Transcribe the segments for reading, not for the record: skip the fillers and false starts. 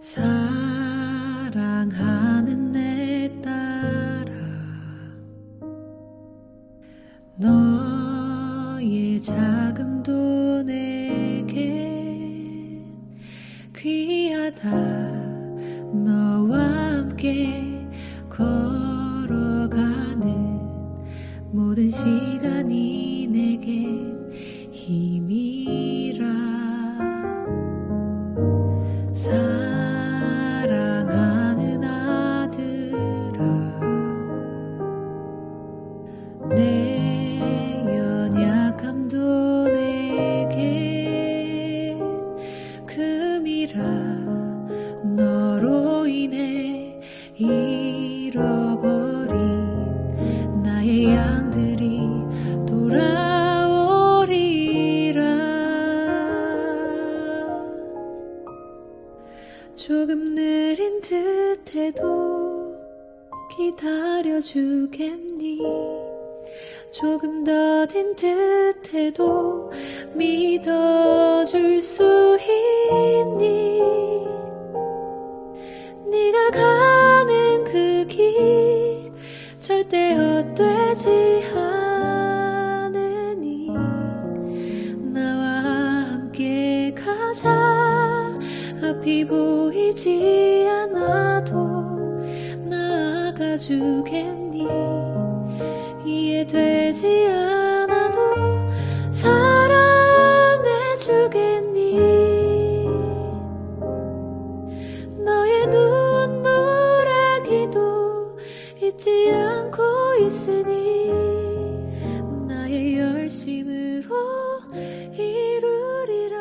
사랑하는 내 딸아, 너의 자금도 내게 귀하다. 너와 함께 걸어가는 모든 시간이 내겐 힘이라. 사랑하는 아들아, 내 연약함도 내게 금이라. 너로 인해 잃어버린 나의 양들이 돌아오리라. 조금 느린 듯해도 기다려주겠니? 조금 더딘 듯해도 믿어줄 수 있니? 네가 가는 그 길 절대 헛되지 않으니 나와 함께 가자. 앞이 보이지 않아도 나아가주겠니? 이해되지 않아도 사랑해주겠니? 너의 눈물의 기도 잊지 않고 있으니 나의 열심으로 이루리라.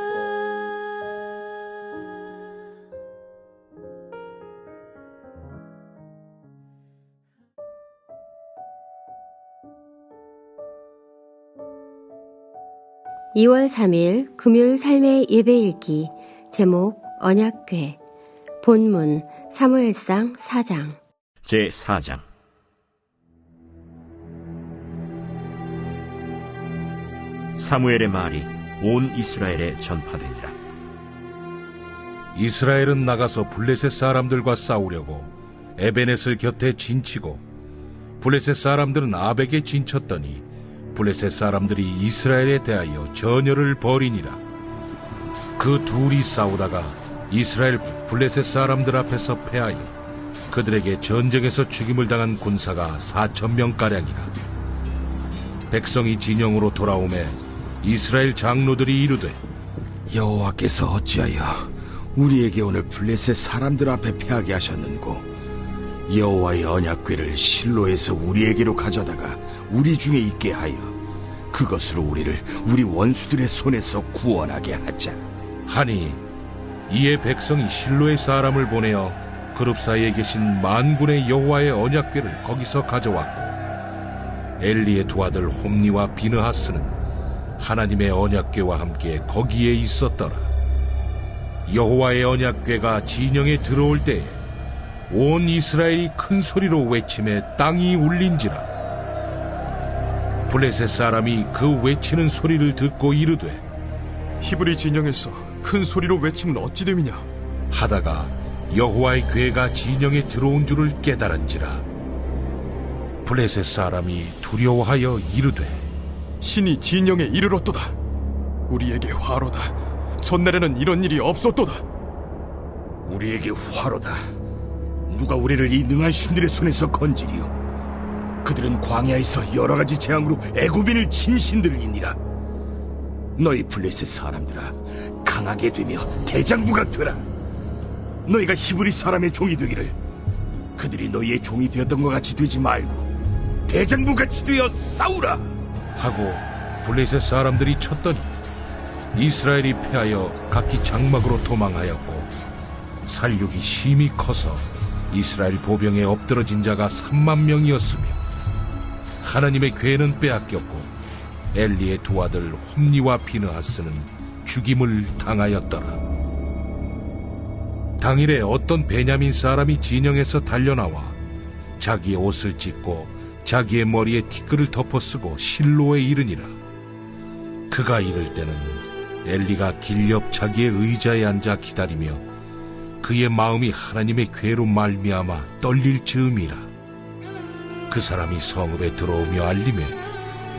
2월 3일 금요일 삶의 예배 읽기. 제목 언약궤. 본문 사무엘상 4장. 제4장. 사무엘의 말이 온 이스라엘에 전파되니라. 이스라엘은 나가서 블레셋 사람들과 싸우려고 에베넷을 곁에 진치고 블레셋 사람들은 아벡에 진쳤더니 블레셋 사람들이 이스라엘에 대하여 전열을 벌이니라. 그 둘이 싸우다가 이스라엘 블레셋 사람들 앞에서 패하여 그들에게 전쟁에서 죽임을 당한 군사가 4,000명가량이라. 백성이 진영으로 돌아오매 이스라엘 장로들이 이르되, 여호와께서 어찌하여 우리에게 오늘 블레셋 사람들 앞에 패하게 하셨는고? 여호와의 언약궤를 실로에서 우리에게로 가져다가 우리 중에 있게 하여 그것으로 우리를 우리 원수들의 손에서 구원하게 하자 하니, 이에 백성이 실로의 사람을 보내어 그룹 사이에 계신 만군의 여호와의 언약궤를 거기서 가져왔고, 엘리의 두 아들 홈니와 비느하스는 하나님의 언약궤와 함께 거기에 있었더라. 여호와의 언약궤가 진영에 들어올 때에 온 이스라엘이 큰 소리로 외치매 땅이 울린지라. 블레셋 사람이 그 외치는 소리를 듣고 이르되, 히브리 진영에서 큰 소리로 외치면 어찌 됨이냐 하다가 여호와의 궤가 진영에 들어온 줄을 깨달은지라. 블레셋 사람이 두려워하여 이르되, 신이 진영에 이르렀도다. 우리에게 화로다. 전날에는 이런 일이 없었도다. 우리에게 화로다. 누가 우리를 이 능한 신들의 손에서 건지리요? 그들은 광야에서 여러 가지 재앙으로 애굽인을 친 신들이니라. 너희 블레셋 사람들아, 강하게 되며 대장부가 되라. 너희가 히브리 사람의 종이 되기를 그들이 너희의 종이 되었던 것 같이 되지 말고 대장부같이 되어 싸우라 하고 블레셋 사람들이 쳤더니 이스라엘이 패하여 각기 장막으로 도망하였고, 살육이 심히 커서 이스라엘 보병에 엎드러진 자가 3만 명이었으며 하나님의 궤는 빼앗겼고 엘리의 두 아들 홈니와 비느하스는 죽임을 당하였더라. 당일에 어떤 베냐민 사람이 진영에서 달려나와 자기의 옷을 찢고 자기의 머리에 티끌을 덮어쓰고 실로에 이르니라. 그가 이를 때는 엘리가 길 옆 자기의 의자에 앉아 기다리며 그의 마음이 하나님의 괴로 말미암아 떨릴 즈음이라. 그 사람이 성읍에 들어오며 알림에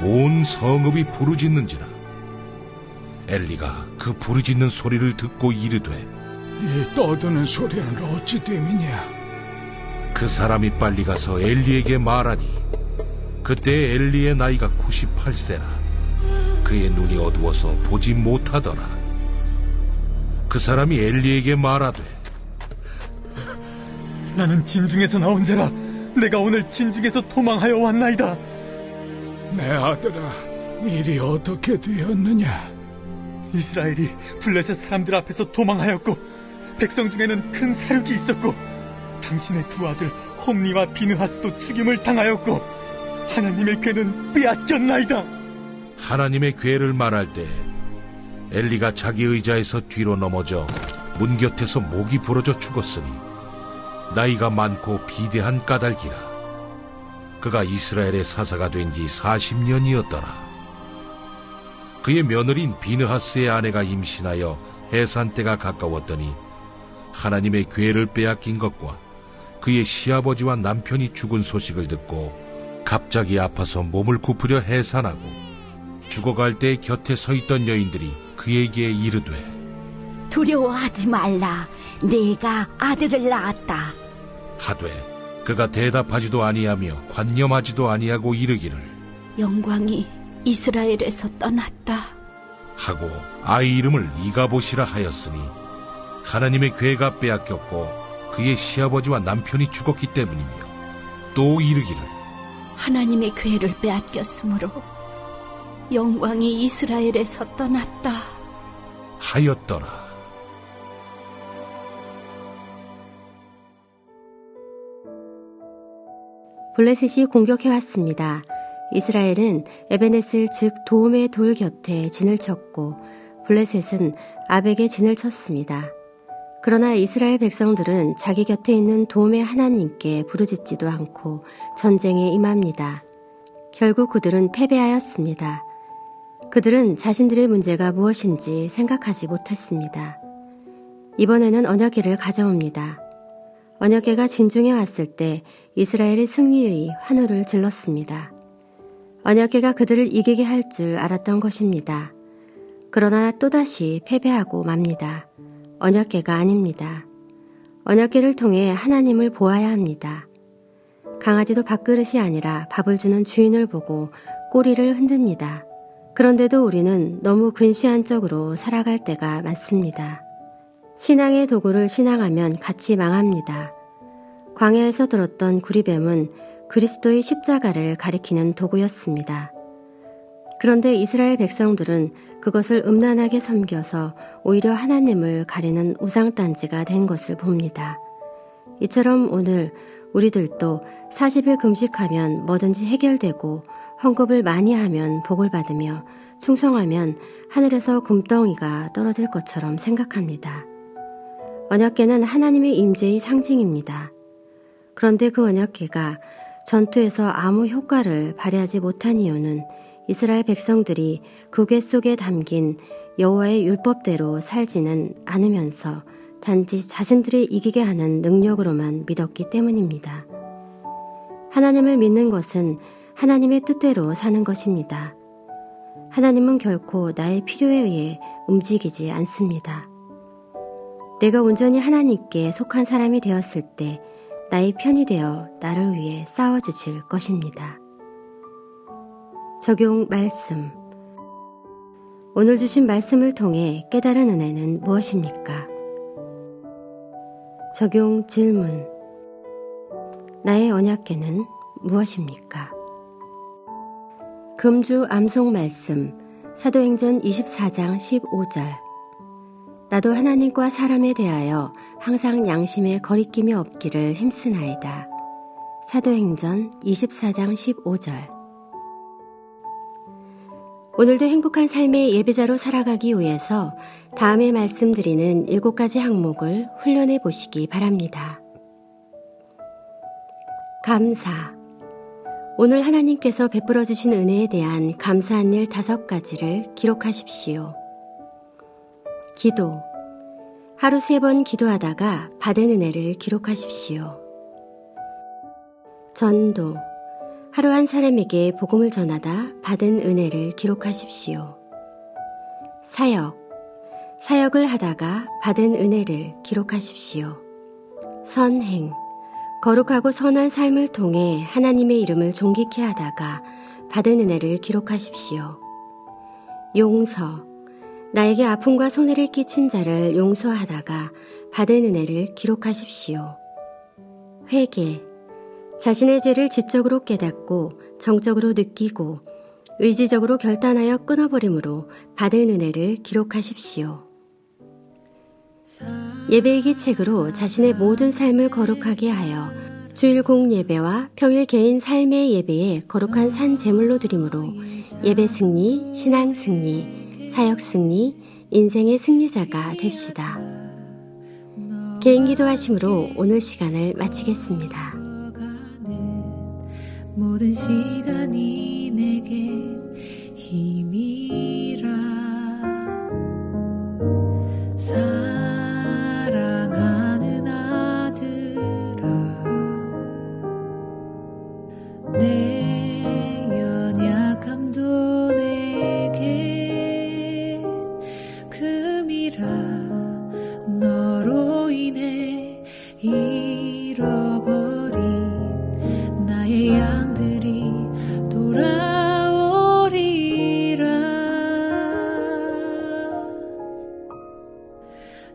온 성읍이 부르짖는지라. 엘리가 그 부르짖는 소리를 듣고 이르되, 이 떠드는 소리는 어찌 됨이냐? 그 사람이 빨리 가서 엘리에게 말하니, 그때 엘리의 나이가 98세라. 그의 눈이 어두워서 보지 못하더라. 그 사람이 엘리에게 말하되, 나는 진중에서 나온 자라. 내가 오늘 진중에서 도망하여 왔나이다. 내 아들아, 일이 어떻게 되었느냐? 이스라엘이 블레셋 사람들 앞에서 도망하였고 백성 중에는 큰 사륙이 있었고 당신의 두 아들 홈니와 비느하스도 죽임을 당하였고 하나님의 괴는 빼앗겼나이다. 하나님의 괴를 말할 때 엘리가 자기 의자에서 뒤로 넘어져 문 곁에서 목이 부러져 죽었으니 나이가 많고 비대한 까닭이라. 그가 이스라엘의 사사가 된 지 40년이었더라. 그의 며느리인 비느하스의 아내가 임신하여 해산 때가 가까웠더니 하나님의 괴를 빼앗긴 것과 그의 시아버지와 남편이 죽은 소식을 듣고 갑자기 아파서 몸을 굽으려 해산하고 죽어갈 때 곁에 서 있던 여인들이 그에게 이르되, 두려워하지 말라. 내가 아들을 낳았다. 하되 그가 대답하지도 아니하며 관념하지도 아니하고 이르기를, 영광이 이스라엘에서 떠났다 하고 아이 이름을 이가봇이라 하였으니 하나님의 괴가 빼앗겼고 그의 시아버지와 남편이 죽었기 때문이며, 또 이르기를, 하나님의 괴를 빼앗겼으므로 영광이 이스라엘에서 떠났다 하였더라. 블레셋이 공격해왔습니다. 이스라엘은 에베네슬 즉 도움의 돌 곁에 진을 쳤고 블레셋은 아벡에 진을 쳤습니다. 그러나 이스라엘 백성들은 자기 곁에 있는 도움의 하나님께 부르짖지도 않고 전쟁에 임합니다. 결국 그들은 패배하였습니다. 그들은 자신들의 문제가 무엇인지 생각하지 못했습니다. 이번에는 언약궤를 가져옵니다. 언약궤가 진중에 왔을 때 이스라엘의 승리의 환호를 질렀습니다. 언약궤가 그들을 이기게 할 줄 알았던 것입니다. 그러나 또다시 패배하고 맙니다. 언약궤가 아닙니다. 언약궤를 통해 하나님을 보아야 합니다. 강아지도 밥그릇이 아니라 밥을 주는 주인을 보고 꼬리를 흔듭니다. 그런데도 우리는 너무 근시안적으로 살아갈 때가 많습니다. 신앙의 도구를 신앙하면 같이 망합니다. 광야에서 들었던 구리뱀은 그리스도의 십자가를 가리키는 도구였습니다. 그런데 이스라엘 백성들은 그것을 음란하게 섬겨서 오히려 하나님을 가리는 우상단지가 된 것을 봅니다. 이처럼 오늘 우리들도 40일 금식하면 뭐든지 해결되고 헌금을 많이 하면 복을 받으며 충성하면 하늘에서 금덩이가 떨어질 것처럼 생각합니다. 언약궤는 하나님의 임재의 상징입니다. 그런데 그 언약궤가 전투에서 아무 효과를 발휘하지 못한 이유는 이스라엘 백성들이 그 궤 속에 담긴 여호와의 율법대로 살지는 않으면서 단지 자신들을 이기게 하는 능력으로만 믿었기 때문입니다. 하나님을 믿는 것은 하나님의 뜻대로 사는 것입니다. 하나님은 결코 나의 필요에 의해 움직이지 않습니다. 내가 온전히 하나님께 속한 사람이 되었을 때 나의 편이 되어 나를 위해 싸워주실 것입니다. 적용 말씀. 오늘 주신 말씀을 통해 깨달은 은혜는 무엇입니까? 적용 질문. 나의 언약궤는 무엇입니까? 금주 암송 말씀. 사도행전 24장 15절. 나도 하나님과 사람에 대하여 항상 양심에 거리낌이 없기를 힘쓰나이다. 사도행전 24장 15절. 오늘도 행복한 삶의 예배자로 살아가기 위해서 다음에 말씀드리는 7가지 항목을 훈련해 보시기 바랍니다. 감사. 오늘 하나님께서 베풀어 주신 은혜에 대한 감사한 일 5가지를 기록하십시오. 기도. 하루 3번 기도하다가 받은 은혜를 기록하십시오. 전도, 하루 한 사람에게 복음을 전하다 받은 은혜를 기록하십시오. 사역, 사역을 하다가 받은 은혜를 기록하십시오. 선행, 거룩하고 선한 삶을 통해 하나님의 이름을 존귀케 하다가 받은 은혜를 기록하십시오. 용서, 나에게 아픔과 손해를 끼친 자를 용서하다가 받은 은혜를 기록하십시오. 회개, 자신의 죄를 지적으로 깨닫고 정적으로 느끼고 의지적으로 결단하여 끊어버림으로 받은 은혜를 기록하십시오. 예배일기 책으로 자신의 모든 삶을 거룩하게 하여 주일 공예배와 평일 개인 삶의 예배에 거룩한 산 제물로 드림으로 예배 승리, 신앙 승리, 사역 승리, 인생의 승리자가 됩시다. 개인 기도하심으로 오늘 시간을 마치겠습니다. 모든 시간이 내게 힘이라. 사랑하는 아들아, 내 연약함도 내게 금이라. 너로 인해 잃어버린 나의 양들이 돌아오리라.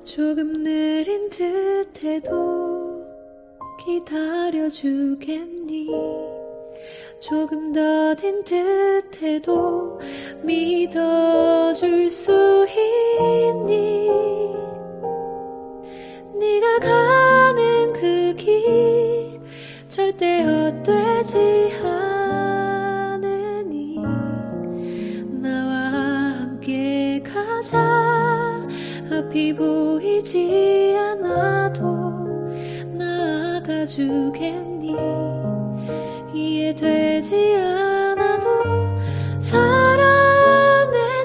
조금 느린 듯해도 기다려주겠니? 조금 더딘 듯해도 믿어줄 수 있니? 네가 가는 그 길 절대 헛되지 않으니 나와 함께 가자. 앞이 보이지 않아도 나아가주겠니? 이해되지 않아도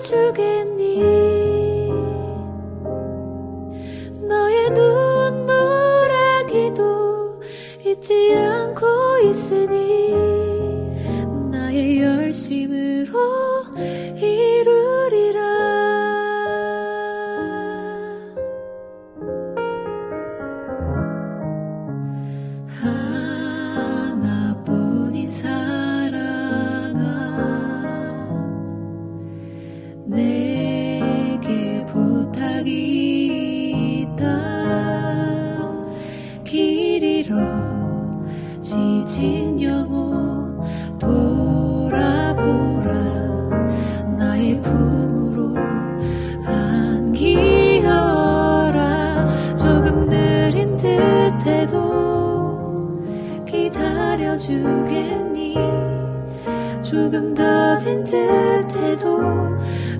사랑해주겠니? 너의 눈물의 기도 잊지 않고 있으니 나의 열심으로 이루리라. 하나뿐인 사랑아, 내게 부탁이 있다. 길 잃어 지친 영혼 돌아보라. 나의 품으로 안기어라. 조금 느린 듯해도 기다려주겠니? 조금 더딘 듯해도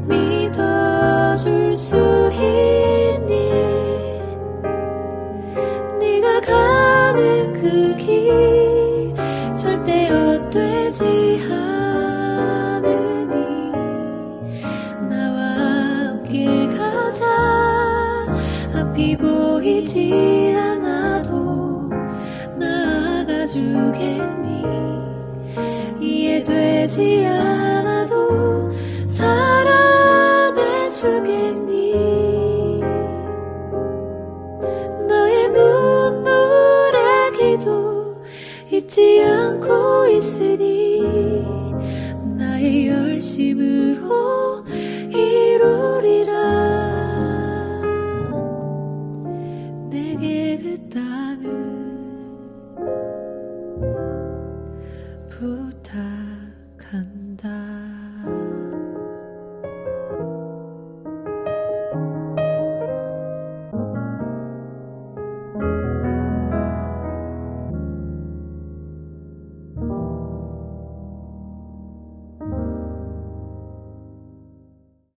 믿어줄 수 있니? 네가 가는 그 길 절대 헛되지 않으니 나와 함께 가자. 앞이 보이지 않아도 나아가주겠니? 이해되지 않아도 사랑해주겠니? 너의 눈물의 기도 잊지 않고 있으니 나의 열심으로 이루리라. 내게 그 땅을